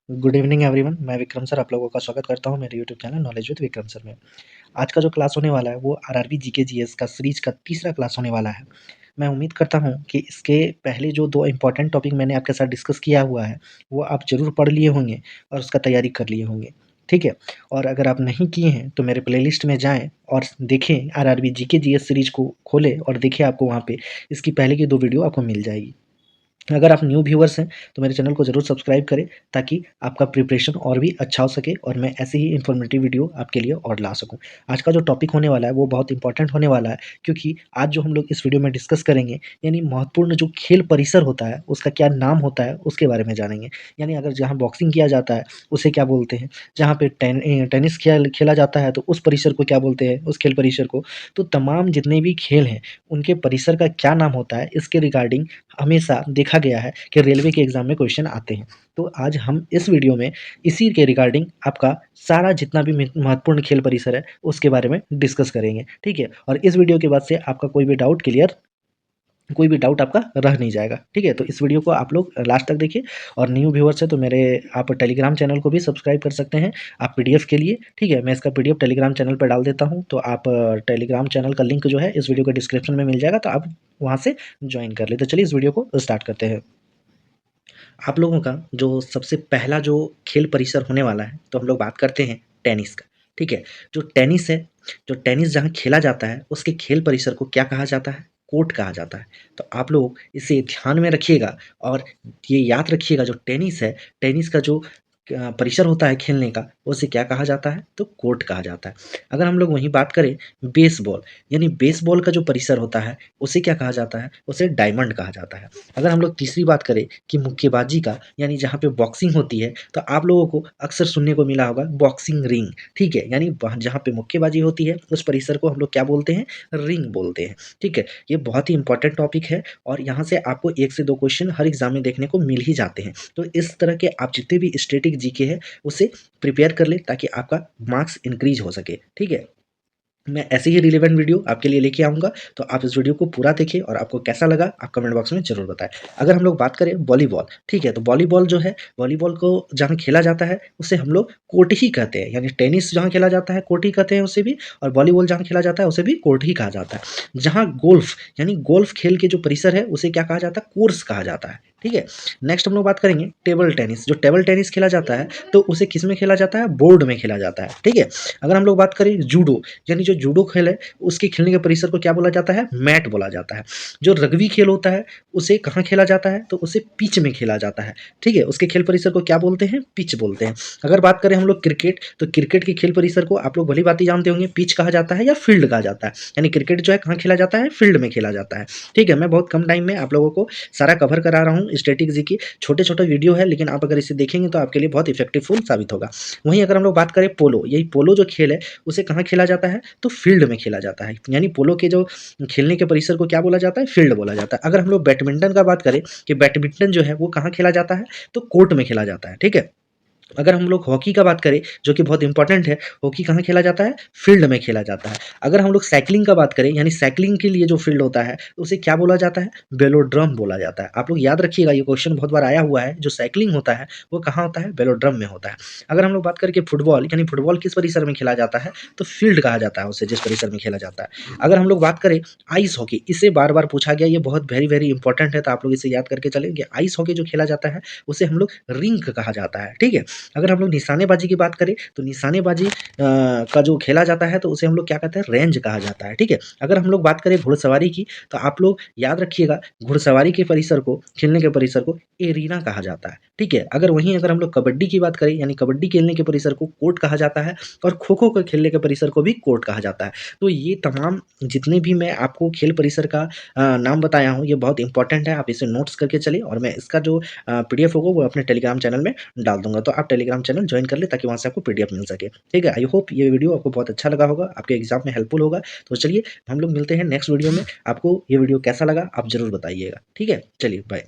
Good evening everyone. मैं Vikram sir आप लोगों का स्वागत करता हूं मेरे YouTube channel knowledge with Vikram sir में। आज का जो क्लास होने वाला है वो आरआरबी जीके जीएस का सीरीज का तीसरा क्लास होने वाला है। मैं उम्मीद करता हूं कि इसके पहले जो दो इंपॉर्टेंट टॉपिक मैंने आपके साथ डिस्कस किया हुआ है वो आप ज़रूर पढ़ लिए होंगे और उसका तैयारी कर लिए होंगे। ठीक है, और अगर आप नहीं किए हैं तो मेरे प्लेलिस्ट में जाएँ और देखें, आरआरबी जीके जीएस सीरीज को खोलें और देखें, आपको वहाँ पे इसकी पहले की 2 वीडियो आपको मिल जाएगी। अगर आप न्यू व्यूअर्स हैं तो मेरे चैनल को ज़रूर सब्सक्राइब करें ताकि आपका प्रिपरेशन और भी अच्छा हो सके और मैं ऐसे ही इन्फॉर्मेटिव वीडियो आपके लिए और ला सकूं। आज का जो टॉपिक होने वाला है वो बहुत इंपॉर्टेंट होने वाला है, क्योंकि आज जो हम लोग इस वीडियो में डिस्कस करेंगे यानी महत्वपूर्ण जो खेल परिसर होता है उसका क्या नाम होता है उसके बारे में जानेंगे। यानी अगर जहाँ बॉक्सिंग किया जाता है उसे क्या बोलते हैं, जहाँ पे टेनिस खेला जाता है तो उस परिसर को क्या बोलते हैं, उस खेल परिसर को। तो तमाम जितने भी खेल हैं उनके परिसर का क्या नाम होता है, इसके रिगार्डिंग हमेशा देखा गया है कि रेलवे के एग्ज़ाम में क्वेश्चन आते हैं। तो आज हम इस वीडियो में इसी के रिगार्डिंग आपका सारा जितना भी महत्वपूर्ण खेल परिसर है उसके बारे में डिस्कस करेंगे। ठीक है, और इस वीडियो के बाद से आपका कोई भी डाउट आपका रह नहीं जाएगा। ठीक है, तो इस वीडियो को आप लोग लास्ट तक देखिए। और न्यू व्यूअर्स है तो मेरे आप टेलीग्राम चैनल को भी सब्सक्राइब कर सकते हैं आप पीडीएफ के लिए। ठीक है, मैं इसका पीडीएफ टेलीग्राम चैनल पर डाल देता हूँ, तो आप टेलीग्राम चैनल का लिंक जो है इस वीडियो के डिस्क्रिप्शन में मिल जाएगा, तो आप वहाँ से ज्वाइन कर ले। तो चलिए इस वीडियो को स्टार्ट करते हैं। आप लोगों का जो सबसे पहला जो खेल परिसर होने वाला है तो हम लोग बात करते हैं टेनिस का। ठीक है, जो टेनिस है, जो टेनिस जहाँ खेला जाता है उसके खेल परिसर को क्या कहा जाता है, कोर्ट कहा जाता है। तो आप लोग इसे ध्यान में रखिएगा और ये याद रखिएगा, जो टेनिस है, टेनिस का जो परिसर होता है खेलने का उसे क्या कहा जाता है, तो कोर्ट कहा जाता है। अगर हम लोग वहीं बात करें बेसबॉल, यानी बेसबॉल का जो परिसर होता है उसे क्या कहा जाता है, उसे डायमंड कहा जाता है। अगर हम लोग तीसरी बात करें कि मुक्केबाजी का, यानी जहाँ पे बॉक्सिंग होती है, तो आप लोगों को अक्सर सुनने को मिला होगा बॉक्सिंग रिंग। ठीक है, यानी जहाँ पे मुक्केबाजी होती है उस परिसर को हम लोग क्या बोलते हैं, रिंग बोलते हैं। ठीक है, ये बहुत ही इंपॉर्टेंट टॉपिक है और यहाँ से आपको 1 से 2 क्वेश्चन हर एग्जाम में देखने को मिल ही जाते हैं। तो इस तरह के आप जितने भी स्टैटिक जीके है उसे प्रिपेयर कर ले ताकि आपका मार्क्स इंक्रीज हो सके। ठीक है, मैं ऐसे ही रिलेवेंट वीडियो आपके लिए लेके आऊँगा, तो आप इस वीडियो को पूरा देखिए और आपको कैसा लगा आप कमेंट बॉक्स में ज़रूर बताएँ। अगर हम लोग बात करें वॉलीबॉल, ठीक है, तो वॉलीबॉल जो है, वॉलीबॉल को जहाँ खेला जाता है उसे हम लोग कोर्ट ही कहते हैं। यानी टेनिस जहाँ खेला जाता है कोर्ट ही कहते हैं उसे भी, और वॉलीबॉल जहाँ खेला जाता है उसे भी कोर्ट ही कहा जाता है। जहाँ गोल्फ, यानी गोल्फ खेल के जो परिसर है उसे क्या कहा जाता है, कोर्स कहा जाता है। ठीक है, नेक्स्ट हम लोग बात करेंगे टेबल टेनिस। जो टेबल टेनिस खेला जाता है तो उसे किस में खेला जाता है, बोर्ड में खेला जाता है। ठीक है, अगर हम लोग बात करें जूडो, यानी जो जूडो खेल है उसके खेलने के परिसर को क्या बोला जाता है, मैट बोला जाता है। जो रग्बी खेल होता है उसे कहाँ खेला जाता है, तो उसे पिच में खेला जाता है। ठीक है, उसके खेल परिसर को क्या बोलते हैं, पिच बोलते हैं। अगर बात करें हम लोग क्रिकेट, तो क्रिकेट के खेल परिसर को आप लोग भली बात ही जानते होंगे, पिच कहा जाता है या फील्ड कहा जाता है। यानी क्रिकेट जो है कहाँ खेला जाता है, फील्ड में खेला जाता है। ठीक है, मैं बहुत कम टाइम में आप लोगों को सारा कवर करा रहा हूँ। स्टैटिक जी की छोटे छोटे वीडियो है, लेकिन आप अगर इसे देखेंगे तो आपके लिए बहुत इफेक्टिवफुल साबित होगा। वहीं अगर हम लोग बात करें पोलो, यही पोलो जो खेल है उसे कहाँ खेला जाता है, तो फील्ड में खेला जाता है। यानी पोलो के जो खेलने के परिसर को क्या बोला जाता है, फील्ड बोला जाता है। अगर हम लोग बैडमिंटन का बात करें कि बैडमिंटन जो है वो कहाँ खेला जाता है, तो कोर्ट में खेला जाता है। ठीक है, अगर हम लोग हॉकी का बात करें जो कि बहुत इंपॉर्टेंट है, हॉकी कहाँ खेला जाता है, फील्ड में खेला जाता है। अगर हम लोग साइकिलिंग का बात करें, यानी साइकिलिंग के लिए जो फील्ड होता है उसे क्या बोला जाता है, वेलोड्रम बोला जाता है। आप लोग याद रखिएगा, ये क्वेश्चन बहुत बार आया हुआ है, जो साइकिलिंग होता है वो कहाँ होता है, वेलोड्रम में होता है। अगर हम लोग बात करें कि फुटबॉल, यानी फुटबॉल किस परिसर में खेला जाता है, तो फील्ड कहा जाता है उसे, जिस परिसर में खेला जाता है। अगर हम लोग बात करें आइस हॉकी, इसे बार बार पूछा गया, ये बहुत वेरी वेरी इंपॉर्टेंट है, तो आप लोग इसे याद करके चलें कि आइस हॉकी जो खेला जाता है उसे हम लोग रिंक कहा जाता है। ठीक है, अगर हम लोग निशानेबाजी की बात करें तो निशानेबाजी का जो खेला जाता है तो उसे हम लोग क्या कहते हैं, रेंज कहा जाता है। ठीक है, अगर हम लोग बात करें घुड़सवारी की, तो आप लोग याद रखिएगा घुड़सवारी के परिसर को, खेलने के परिसर को एरीना कहा जाता है। ठीक है, अगर हम लोग कबड्डी की बात करें, यानी कबड्डी खेलने के परिसर को कोर्ट कहा जाता है, और खो खो के खेलने के परिसर को भी कोर्ट कहा जाता है। तो ये तमाम जितने भी मैं आपको खेल परिसर का नाम बताया हूँ ये बहुत इंपॉर्टेंट है, आप इसे नोट्स करके चलिए, और मैं इसका जो पीडीएफ होगा वो अपने टेलीग्राम चैनल में डाल दूंगा, तो आप टेलीग्राम चैनल ज्वाइन कर ले ताकि वहाँ से आपको पीडीएफ मिल सके। ठीक है, आई होप ये वीडियो आपको बहुत अच्छा लगा होगा, आपके एग्जाम में हेल्पफुल होगा। तो चलिए हम लोग मिलते हैं नेक्स्ट वीडियो में। आपको ये वीडियो कैसा लगा आप जरूर बताइएगा। ठीक है, चलिए बाय।